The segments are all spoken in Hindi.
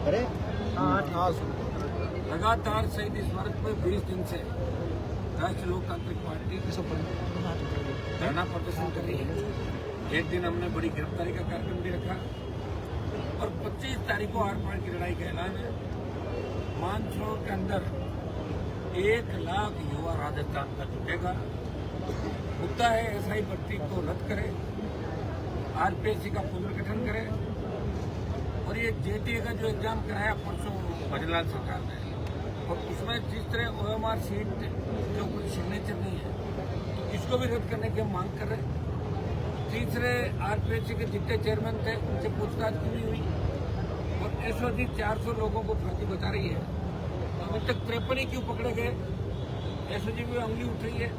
अरे लगातार शहीद स्मारक पर 20 दिन से राष्ट्रीय लोकतांत्रिक पार्टी धरना प्रदर्शन कर रही है। एक दिन हमने बड़ी गिरफ्तारी का कार्यक्रम भी रखा और 25 तारीख को आर पार की लड़ाई का ऐलान है। मानसरोवर के अंदर 1 लाख युवा राजस्थान का जुटेगा। मुद्दा है एसआई भर्ती को रद्द करे, आरपीएससी का पुनर्गठन करे और ये जेटीए का जो एग्जाम कराया परसों भजनलाल सरकार ने, और उसमें जिस तरह ओएमआर सीट के ऊपर सिग्नेचर नहीं है तो इसको भी रद्द करने की मांग कर रहे हैं। तीसरे आरपीएससी के जितने चेयरमैन थे उनसे पूछताछ क्यों नहीं हुई और एसओजी 400 लोगों को फांसी बता रही है। अभी तक 53 ही क्यों पकड़े गए? एसओजी भी उंगली उठ रही है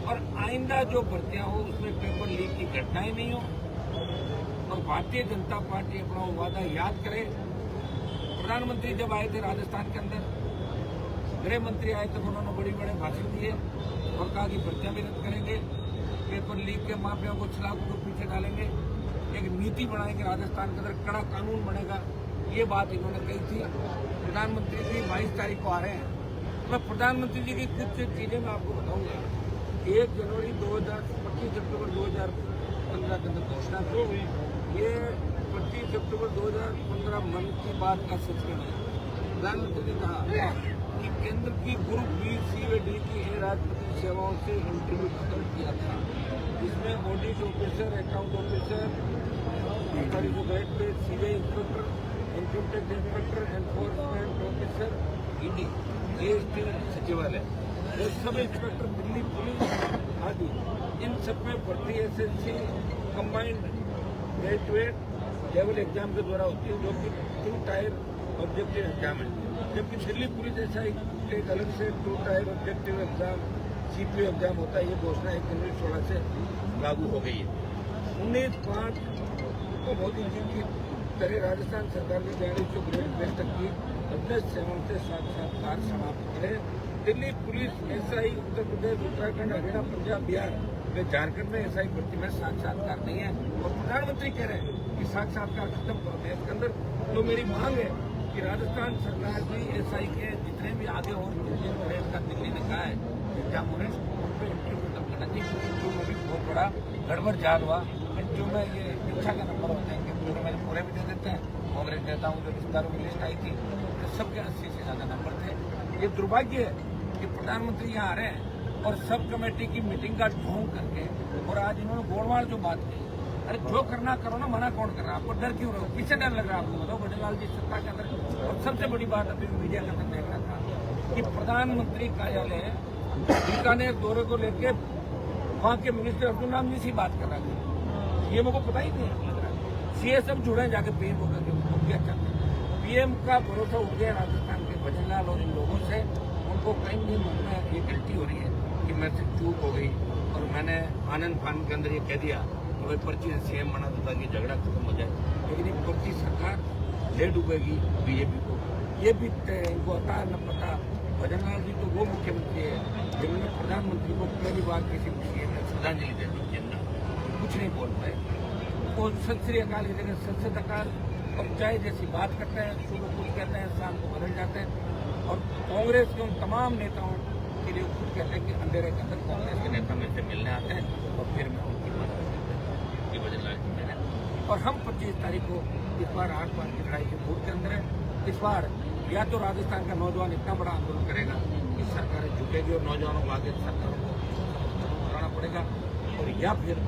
और आइंदा जो भर्तियां हो उसमें पेपर लीक की घटनाएं नहीं हो। और भारतीय जनता पार्टी अपना वादा याद करे। प्रधानमंत्री जब आए थे राजस्थान के अंदर, गृह मंत्री आए थे, उन्होंने बड़े बड़े भाषण दिए और कहा कि भर्तियां भी रद्द करेंगे, पेपर लीक के माफियाओं को छलाक को पीछे डालेंगे, एक नीति बनाएंगे, राजस्थान के अंदर कड़ा कानून बनेगा। ये बात इन्होंने कही थी। प्रधानमंत्री जी 22 तारीख को आ रहे हैं। मैं प्रधानमंत्री जी की कुछ चीजें मैं आपको बताऊंगा। 1 जनवरी 25 अक्टूबर 2015 के अंदर घोषणा की। ये 25 अक्टूबर 2015 मन की बात का संस्करण है। प्रधानमंत्री ने कहा कि केंद्र की ग्रुप बी सी व डी की राजनीतिक सेवाओं से इंटरव्यू खत्म किया था, जिसमें audit officer, account officer, CBI inspector, income tax inspector, enforcement officer, ED, GST सचिवालय, ये सब इंस्पेक्टर, दिल्ली पुलिस आदि, इन सब में भर्ती SSC combined graduate level exam के द्वारा होती है, जो कि 2 टायर ऑब्जेक्टिव एग्जाम है। जबकि दिल्ली पुलिस ऐसा एक अलग से 2 tyre objective exam CPO exam होता है। ये घोषणा 1 जनवरी 16 से लागू हो गई है। 19/5 को मोदी जी की तरह राजस्थान सरकार ने जारी जो ग्रेड बेस्ट तक की 15/7 से साक्षात्कार समाप्त करे। दिल्ली पुलिस एसआई, उत्तर प्रदेश, उत्तराखंड, हरियाणा, पंजाब, बिहार में, झारखंड में एसआई भर्ती में साक्षात्कार नहीं है और प्रधानमंत्री कह रहे हैं कि साक्षात्कार खत्म करो देश के अंदर। तो मेरी मांग है कि राजस्थान सरकार भी एसआई के जितने भी आगे और ग्रेड का दिल्ली ने कहा है एग्जाम होने उनको इंटरव्यू खत्म करना चाहिए। जो में भी बहुत बड़ा गड़बड़ जाल हुआ, जो में ये इच्छा का नंबर होते हैं कि मेरे पूरे भी दे देते हैं। कांग्रेस नेताओं जो रिश्तेदारों की लिस्ट आई थी तो सबके 80 से ज्यादा नंबर थे। ये दुर्भाग्य है कि प्रधानमंत्री यहाँ आ रहे हैं और सब कमेटी की मीटिंग का ढोंग करके, और आज इन्होंने गोलमाल जो बात की, अरे जो करना करो ना, मना कौन कर रहा है? आपको डर क्यों रहो? किससे डर लग रहा है आपको? बताओ। भजनलाल जी सत्ता के अंदर। और सबसे बड़ी बात अभी मीडिया के अंदर देख रहा था कि प्रधानमंत्री कार्यालय बीकानेर दौरे को लेकर वहां के मिनिस्टर अब्दुल नाम जी से बात कर रहा था। ये मुझको पता ही नहीं लग रहा। सीए सब जुड़े जाके पीएम को करके पीएम का भरोसा उठ गया राजस्थान के भजनलाल और इन लोगों से। उनको कहीं नहीं मन में ये गलती हो रही है कि मेरे से चूक हो गई और मैंने आनंद फान के अंदर ये कह दिया कि भाई पर्ची से सीएम बना दो ताकि झगड़ा खत्म हो जाए। लेकिन ये पर्ची सरकार ले डूबेगी बीजेपी को, ये भी इनको आता न पता। भजनलाल जी तो वो मुख्यमंत्री है जिन्होंने प्रधानमंत्री को पहली बार किसी सीएम ने श्रद्धांजलि दे दी, कुछ नहीं बोल पाए। वो सत श्री अकाल की जगह सत सत अकाल और चाय जैसी बात करते हैं, सुबह कुछ कहते हैं, शाम को बदल जाते हैं। और कांग्रेस के उन तमाम नेताओं के लिए खुद कहते हैं कि अंधेरे के अंदर कांग्रेस के नेता में से मिलने आते हैं और फिर मैं उनकी मदद करते हैं। भजनलाल जी मैंने और हम 25 तारीख को इस बार आर पार की लड़ाई के बूथ के अंदर है। इस बार या तो राजस्थान का नौजवान इतना बड़ा आंदोलन करेगा कि सरकारें झुकेगी और नौजवानों को आगे सरकारों को कराना पड़ेगा, और या फिर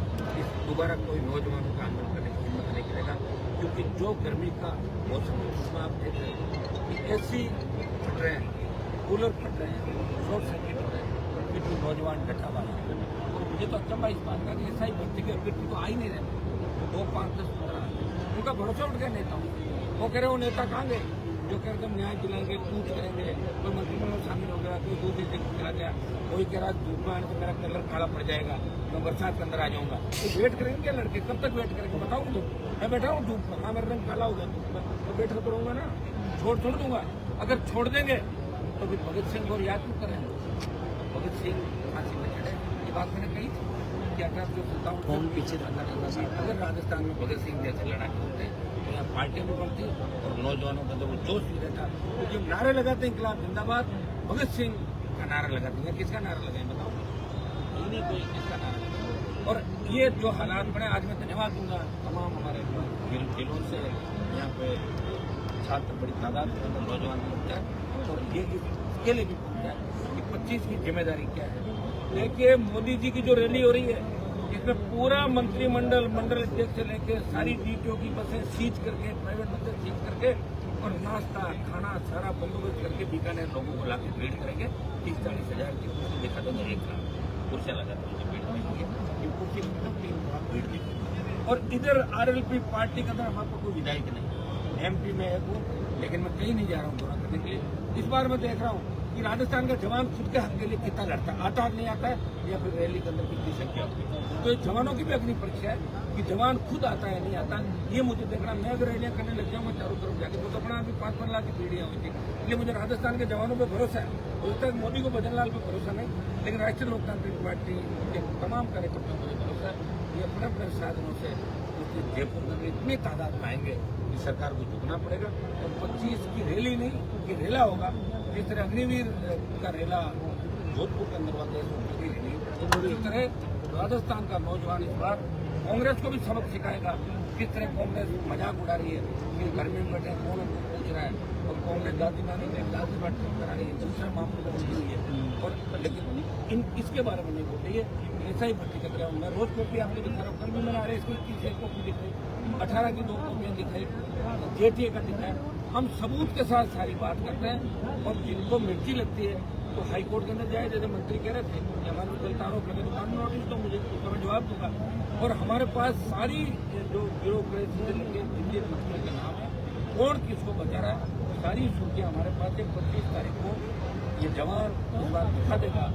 इस दोबारा कोई नौजवानों का आंदोलन करने की हिम्मत नहीं करेगा। क्योंकि जो गर्मी का मौसम है उसमें आप देख रहे हैं कि एसी फट रहे हैं, कूलर फट रहे हैं, शॉर्ट सर्किट हो रहे हैं, फिर भी नौजवान डटा वाला है। और मुझे तो अचंभा इस बात का कि ऐसा ही भर्ती के अभ्यर्थी तो आ ही नहीं रहे। 2, 5, 10, 15 उनका भरोसा उठ गया नेताओं। वो कह रहे वो नेता कहाँ गए जो कह रहे हम न्याय दिलाएंगे, कूच करेंगे। कोई मंत्रिमंडल में शामिल हो गया, कोई दूसरे से चला गया, कोई कह रहा धूप में आने से मेरा कलर काला पड़ जाएगा, मैं बरसात के अंदर आ जाऊंगा। तो वेट करेंगे क्या लड़के? कब तक वेट करेंगे बताऊँ? तो मैं बैठा हूँ धूप में, हाँ मेरा रंग काला हो गया धूप में, तो वेट तो करूंगा ना, छोड़ दूंगा। अगर छोड़ देंगे तो फिर भगत सिंह को याद क्यों करें? भगत सिंह फांसी में चढ़े, ये बात मैंने कही थी। कि 1857 अगर राजस्थान में भगत सिंह जैसे लड़ाके होते तो यहाँ पार्टियां भी बनती और नौजवानों का जो जोश भी रहता। तो जो नारे लगाते हैं इंकलाब जिंदाबाद, भगत सिंह का नारा लगाते हैं, किसका नारा लगाए बताओ? नहीं कोई किसका नारा लगाए। और ये जो हालात बने, आज मैं धन्यवाद दूंगा तमाम हमारे खेलों से यहाँ पे छात्र बड़ी तादाद में नौजवान पहुंचा और ये इसके लिए भी पहुंचा कि 25 की जिम्मेदारी क्या है। देखिए मोदी जी की जो रैली हो रही है इसमें पूरा मंत्रिमंडल, मंडल अध्यक्ष से लेके सारी डीटीओ की बसें सीज करके, प्राइवेट बसें सीज करके और नाश्ता खाना सारा बंदोबस्त करके बीकानेर लोगों को लाके भीड़ करेंगे। 30-40 हजार की देखा तो 1 लाख कुर्सियां लगाते हैं भीड़ करेंगे, कुर्सी भीड़ की। और इधर आरएलपी पार्टी का अंदर हमारे कोई विधायक नहीं, एमपी में है वो, लेकिन मैं कहीं नहीं जा रहा हूँ दौरा करने के लिए। इस बार मैं देख रहा हूँ कि राजस्थान का जवान खुद के हक के लिए कितना लड़ता है, आता नहीं आता है या फिर रैली के अंदर कितनी संख्या होती है। तो ये जवानों की भी अग्नि परीक्षा है कि जवान खुद आता है नहीं आता, ये मुझे देखना। मैं अगर रैलियां करने लग जाऊंगा चारों तरफ जाके तो अपना अभी 5-5 लाख की पीढ़ियां हुई थी। इसलिए मुझे राजस्थान के जवानों पर भरोसा है। उस तक मोदी को भजन लाल पर भरोसा नहीं, लेकिन राष्ट्रीय लोकतांत्रिक पार्टी के तमाम कार्यकर्ताओं को भरोसा है। ये अपने अपने साधनों से जयपुर में इतनी तादाद में आएंगे कि सरकार को झुकना पड़ेगा। और 25 की रैली नहीं कि रेला होगा, जिस तरह अग्निवीर का रेला जोधपुर के अंदर हुआ इस तरह राजस्थान का नौजवान इस बार कांग्रेस को भी सबक सिखाएगा। किस तरह कांग्रेस मजाक उड़ा रही है कि गर्मी में बैठे कौन उनको पूछ रहा है और कांग्रेस दादी नानी ने दादी बात करा रही है, दूसरा मामले में बोल रही है। और लेकिन इसके बारे में नहीं बोल रही है। ऐसा ही भर्ती करके आऊँ मैं, रोज कॉपी आपको दिखा रहा हूँ। कल भी मैंने RS की 21 कॉपी दिखाई, 18 की 2 कॉपियाँ दिखाई, JTA का दिखाया। हम सबूत के साथ सारी बात करते हैं और जिनको मिर्ची लगती है तो हाईकोर्ट के अंदर जाए, जैसे मंत्री कह रहे थे कि हमारे गलत आरोप लगे तो कानून नोटिस तो मुझे उसका मैं जवाब दूंगा। और हमारे पास सारी जो ब्यूरोक्रेसी जिनके मसले के नाम है, कौन किसको बचा रहा है, सारी सूचियाँ हमारे पास है। 25 तारीख को ये जवान इस बार दिखा देगा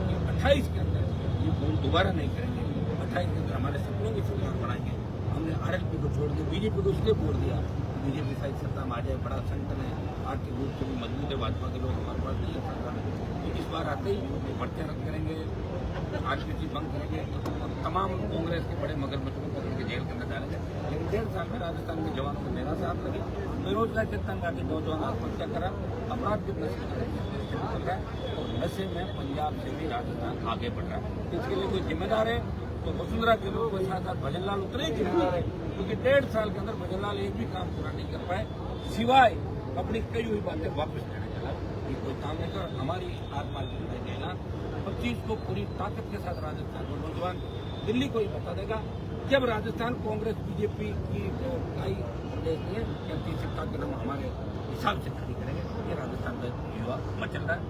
कि 28 के अंदर ये भूल दोबारा नहीं करेंगे। 28 के अंदर हमारे सपनों की सरकार बनाएंगे। हमने RLP को छोड़ दिया, बीजेपी को इसलिए बोल दिया, बीजेपी शायद सत्ता में आ जाए, बड़ा संगठन है, आर्थिक रूप से भी मजबूत है, भाजपा के लोग हमारे पास नहीं है सरकार। तो इस बार आते ही पर्चे रद्द करेंगे, RPC भंग करेंगे और तमाम कांग्रेस के बड़े मगरमच्छ को पकड़ के जेल के अंदर डालेंगे। लेकिन 1.5 साल में राजस्थान के जवानों को मेरा साथ लगे, बेरोजगार कितना जाके नौजवान आत्महत्या करा, अपराध कितना चल रहा है और नशे में पंजाब से भी राजस्थान आगे बढ़ रहा है। इसके लिए कोई जिम्मेदार है तो वसुंधरा के लोगों के साथ साथ भजन लाल उतने ही जिम्मेदार है, क्योंकि 1.5 साल के अंदर भजन लाल एक भी काम पूरा नहीं कर पाए, सिवाय अपनी कई हुई बातें वापस लेने चला। ये कोई काम नहीं कर, हमारी आत्मा देना 25 को पूरी ताकत के साथ राजस्थान को नौजवान दिल्ली को ही बता देगा। जब राजस्थान कांग्रेस बीजेपी की जो नई प्रदेश में जनती सत्ता के नाम हमारे हिसाब से खड़ी करेंगे, ये राजस्थान में युवा मचल रहा है।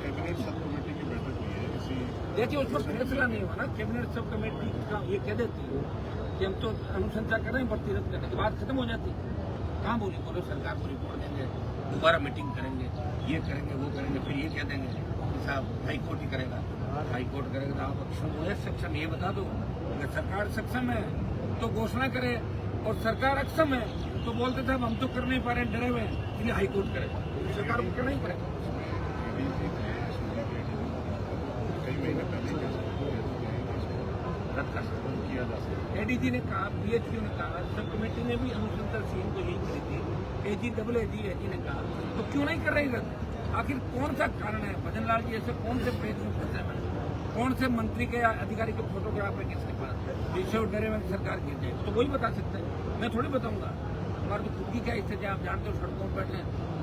कैबिनेट सब कमेटी की बैठक हुई है, देखिए उसमें फैसला नहीं हुआ ना। कैबिनेट सब कमेटी का ये कह देती है कि हम तो अनुशंसा कर रहे हैं, भर्ती रद्द करने के बाद खत्म हो जाती है। कहाँ बोली बोलो सरकार को रिपोर्ट देंगे, दोबारा मीटिंग करेंगे, ये करेंगे वो करेंगे, फिर ये कह देंगे कि साहब हाईकोर्ट ही करेगा। हाईकोर्ट करेगा तो आप अक्षम हो या सक्षम, ये बता दो। अगर सरकार सक्षम है तो घोषणा करे और सरकार अक्षम है तो बोलते थे हम तो कर नहीं पा रहे, डरे हुए हैं, इसलिए हाईकोर्ट करेगा। सरकार को करना ही पड़ेगा। कई महीने पहले रद्द कर किया जा सकता। ADG ने कहा, BHQ ने कहा, सब कमेटी ने भी अनुशंसा सीएम को यही करी थी। AG ने कहा तो क्यों नहीं कर रही रद्द? आखिर कौन सा कारण है? भजन लाल जी ऐसे कौन से पेज में फंसे हैं? कौन से मंत्री के या अधिकारी के फोटोग्राफ है किसके पास, जिससे वो डरे में सरकार गिर जाए? तो वही बता सकते हैं, मैं थोड़ी बताऊंगा। हमारे तो खुद की क्या स्थिति आप जानते हो, सड़कों पर बैठे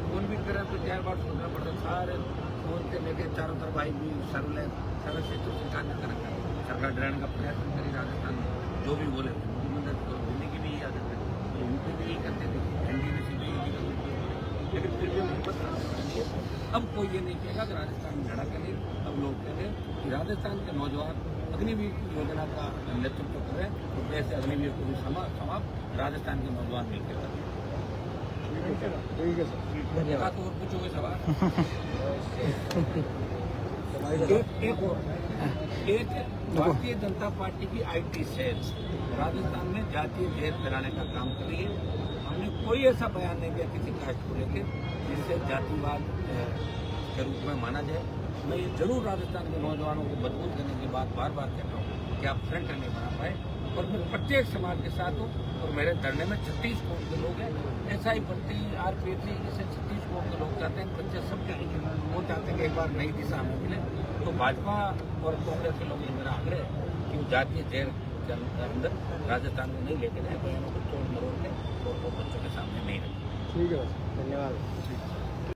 फोन भी करें तो 4 बार सुनना पड़ता है। सारे फोन से लेके चारों तरफ आई भी सर्विलेंस सारे क्षेत्र सरकार ने कर रखा है। सरकार डराने का प्रयास करी राजस्थान में, जो भी बोले दिल्ली की भी यही आदत है, यूपी भी यही करते थे, NDMC भी यही करते थे, लेकिन फिर भी नहीं पता। अब कोई ये नहीं कहेगा कि राजस्थान में लड़ा करें। अब लोग कहेंगे कि राजस्थान के नौजवान अग्निवीर योजना का नेतृत्व करें तो वैसे अग्निवीर को भी समाप्त राजस्थान के नौजवान मिलकर करें। धन्यवाद। और पूछोगे सवाल? एक भारतीय जनता पार्टी की IT सेल राजस्थान में जातीय भेद फैलाने का काम कर रही है। हमने कोई ऐसा बयान नहीं दिया किसी कास्ट को लेकर जिससे जातिवाद के रूप में माना जाए। मैं ये जरूर राजस्थान के नौजवानों को मजबूत करने की बात बार बार कहता हूँ कि आप फ्रंट नहीं बना पाए, और मैं प्रत्येक समाज के साथ हूँ। और मेरे धरने में 36 करोड़ के लोग हैं, SI भर्ती, RPSC, जैसे 36 करोड़ के लोग चाहते हैं, बच्चे सब जाएंगे, वो चाहते हैं कि एक बार नई दिशा हमें मिले। तो भाजपा और कांग्रेस के लोगों से मेरा आग्रह है कि वो जातीय जेल के अंदर राजस्थान को नहीं लेके जाए, बयानों को तोड़ मरोड़ के और वो बच्चों के सामने नहीं रखें। ठीक है, धन्यवाद।